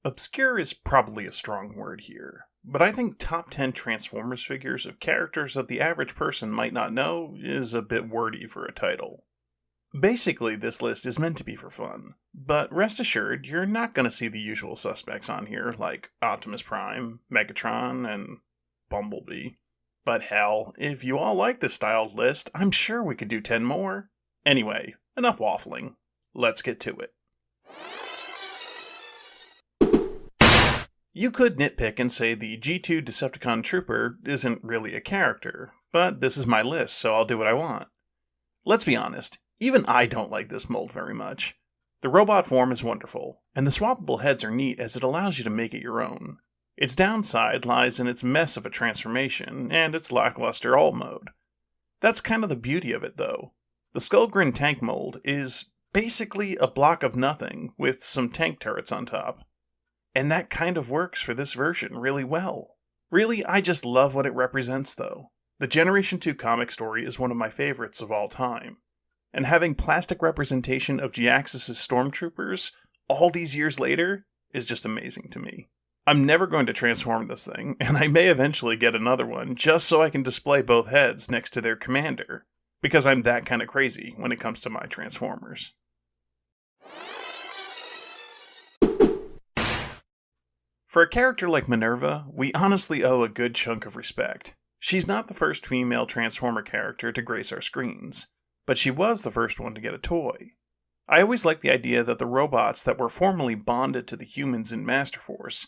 Obscure is probably a strong word here, but I think top 10 Transformers figures of characters that the average person might not know is a bit wordy for a title. Basically, this list is meant to be for fun, but rest assured, you're not going to see the usual suspects on here like Optimus Prime, Megatron, and Bumblebee. But hell, if you all like this styled list, I'm sure we could do 10 more. Anyway, enough waffling. Let's get to it. You could nitpick and say the G2 Decepticon Trooper isn't really a character, but this is my list, so I'll do what I want. Let's be honest, even I don't like this mold very much. The robot form is wonderful, and the swappable heads are neat as it allows you to make it your own. Its downside lies in its mess of a transformation and its lackluster alt mode. That's kind of the beauty of it though. The Skullgrin tank mold is basically a block of nothing with some tank turrets on top. And that kind of works for this version really well. Really, I just love what it represents though. The Generation 2 comic story is one of my favorites of all time. And having plastic representation of G-Axis' stormtroopers all these years later is just amazing to me. I'm never going to transform this thing, and I may eventually get another one just so I can display both heads next to their commander, because I'm that kind of crazy when it comes to my Transformers. For a character like Minerva, we honestly owe a good chunk of respect. She's not the first female Transformer character to grace our screens, but she was the first one to get a toy. I always liked the idea that the robots that were formerly bonded to the humans in Master Force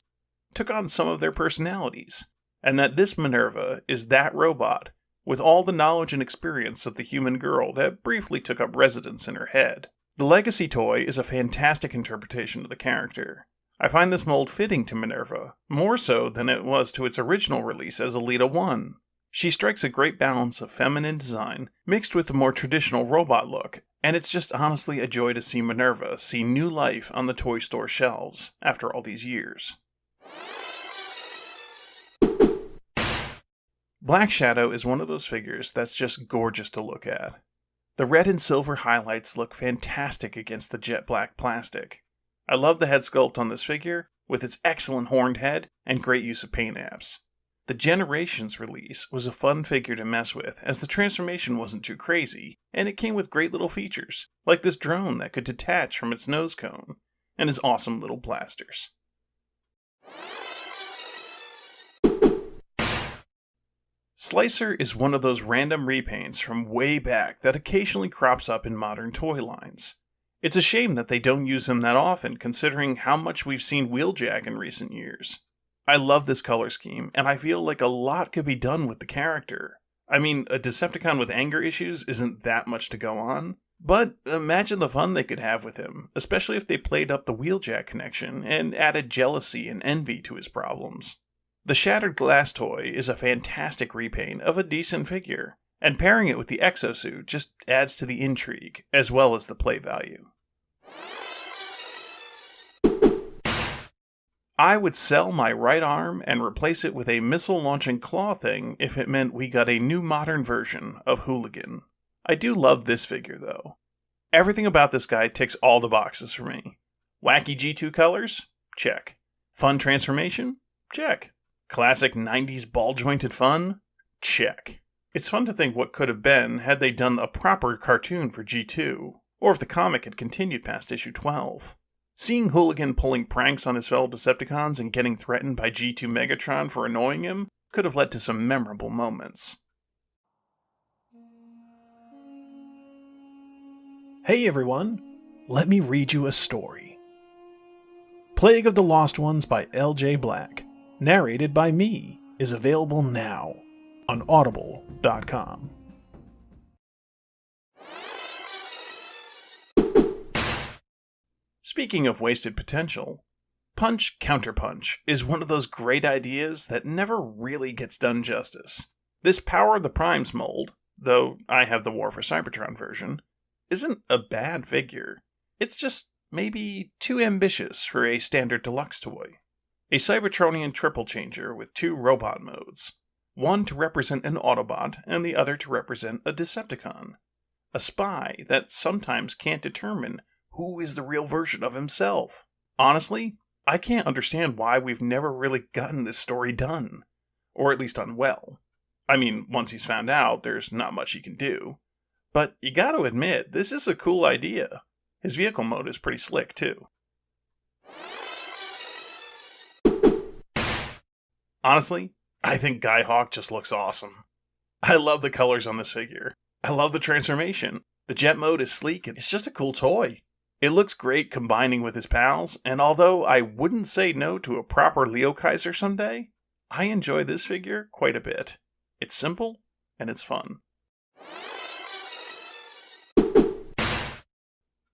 took on some of their personalities, and that this Minerva is that robot with all the knowledge and experience of the human girl that briefly took up residence in her head. The Legacy toy is a fantastic interpretation of the character. I find this mold fitting to Minerva, more so than it was to its original release as Alita 1. She strikes a great balance of feminine design mixed with the more traditional robot look, and it's just honestly a joy to see Minerva see new life on the toy store shelves after all these years. Black Shadow is one of those figures that's just gorgeous to look at. The red and silver highlights look fantastic against the jet black plastic. I love the head sculpt on this figure, with its excellent horned head and great use of paint apps. The Generations release was a fun figure to mess with, as the transformation wasn't too crazy, and it came with great little features, like this drone that could detach from its nose cone, and his awesome little blasters. Slicer is one of those random repaints from way back that occasionally crops up in modern toy lines. It's a shame that they don't use him that often, considering how much we've seen Wheeljack in recent years. I love this color scheme, and I feel like a lot could be done with the character. I mean, a Decepticon with anger issues isn't that much to go on, but imagine the fun they could have with him, especially if they played up the Wheeljack connection and added jealousy and envy to his problems. The Shattered Glass toy is a fantastic repaint of a decent figure, and pairing it with the exosuit just adds to the intrigue, as well as the play value. I would sell my right arm and replace it with a missile-launching claw thing if it meant we got a new modern version of Hooligan. I do love this figure, though. Everything about this guy ticks all the boxes for me. Wacky G2 colors? Check. Fun transformation? Check. Classic 90s ball-jointed fun? Check. It's fun to think what could have been had they done a proper cartoon for G2, or if the comic had continued past issue 12. Seeing Hooligan pulling pranks on his fellow Decepticons and getting threatened by G2 Megatron for annoying him could have led to some memorable moments. Hey everyone, let me read you a story. Plague of the Lost Ones by L.J. Black, narrated by me, is available now on audible.com. Speaking of wasted potential, Punch Counterpunch is one of those great ideas that never really gets done justice. This Power of the Primes mold, though I have the War for Cybertron version, isn't a bad figure. It's just maybe too ambitious for a standard deluxe toy. A Cybertronian triple changer with two robot modes, one to represent an Autobot and the other to represent a Decepticon. A spy that sometimes can't determine who is the real version of himself. Honestly, I can't understand why we've never really gotten this story done. Or at least done well. I mean, once he's found out, there's not much he can do. But you gotta admit, this is a cool idea. His vehicle mode is pretty slick, too. Honestly, I think Guy Hawk just looks awesome. I love the colors on this figure. I love the transformation. The jet mode is sleek and it's just a cool toy. It looks great combining with his pals, and although I wouldn't say no to a proper Leo Kaiser someday, I enjoy this figure quite a bit. It's simple, and it's fun.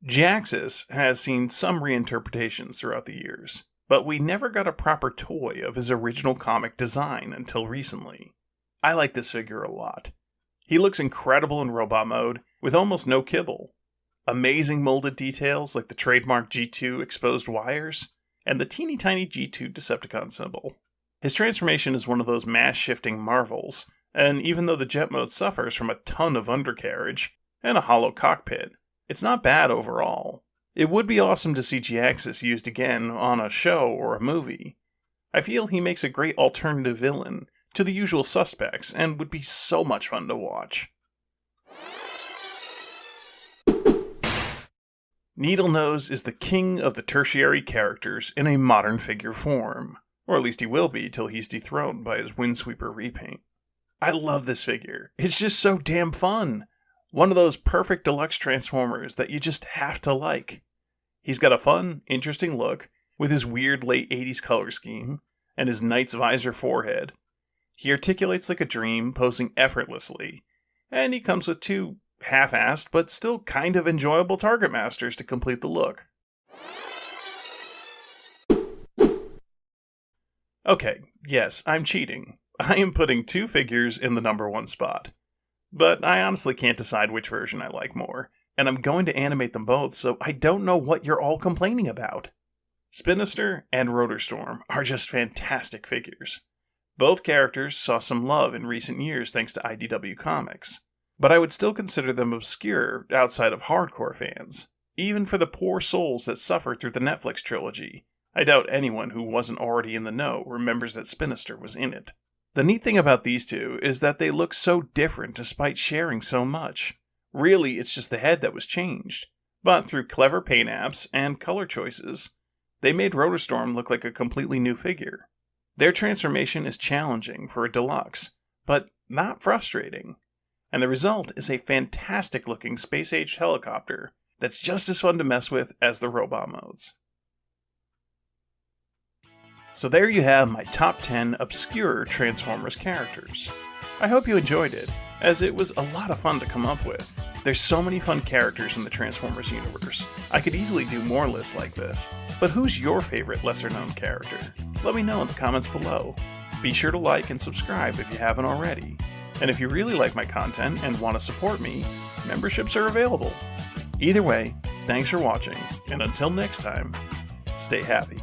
Jaxus has seen some reinterpretations throughout the years, but we never got a proper toy of his original comic design until recently. I like this figure a lot. He looks incredible in robot mode, with almost no kibble. Amazing molded details like the trademark G2 exposed wires, and the teeny tiny G2 Decepticon symbol. His transformation is one of those mass-shifting marvels, and even though the jet mode suffers from a ton of undercarriage and a hollow cockpit, it's not bad overall. It would be awesome to see Jaxus used again on a show or a movie. I feel he makes a great alternative villain to the usual suspects and would be so much fun to watch. Needlenose is the king of the tertiary characters in a modern figure form. Or at least he will be till he's dethroned by his Windsweeper repaint. I love this figure. It's just so damn fun. One of those perfect deluxe Transformers that you just have to like. He's got a fun, interesting look, with his weird late 80s color scheme, and his Knight's Visor forehead. He articulates like a dream, posing effortlessly, and he comes with two half-assed but still kind of enjoyable Target Masters to complete the look. Okay, yes, I'm cheating. I am putting two figures in the number one spot. But I honestly can't decide which version I like more, and I'm going to animate them both, so I don't know what you're all complaining about. Spinister and Rotor are just fantastic figures. Both characters saw some love in recent years thanks to IDW Comics, but I would still consider them obscure outside of hardcore fans, even for the poor souls that suffer through the Netflix trilogy. I doubt anyone who wasn't already in the know remembers that Spinister was in it. The neat thing about these two is that they look so different despite sharing so much. Really, it's just the head that was changed. But through clever paint apps and color choices, they made Rotor look like a completely new figure. Their transformation is challenging for a deluxe, but not frustrating. And the result is a fantastic looking space-age helicopter that's just as fun to mess with as the robot modes. So there you have my top 10 obscure Transformers characters. I hope you enjoyed it, as it was a lot of fun to come up with. There's so many fun characters in the Transformers universe. I could easily do more lists like this. But who's your favorite lesser-known character? Let me know in the comments below. Be sure to like and subscribe if you haven't already. And if you really like my content and want to support me, memberships are available. Either way, thanks for watching, and until next time, stay happy.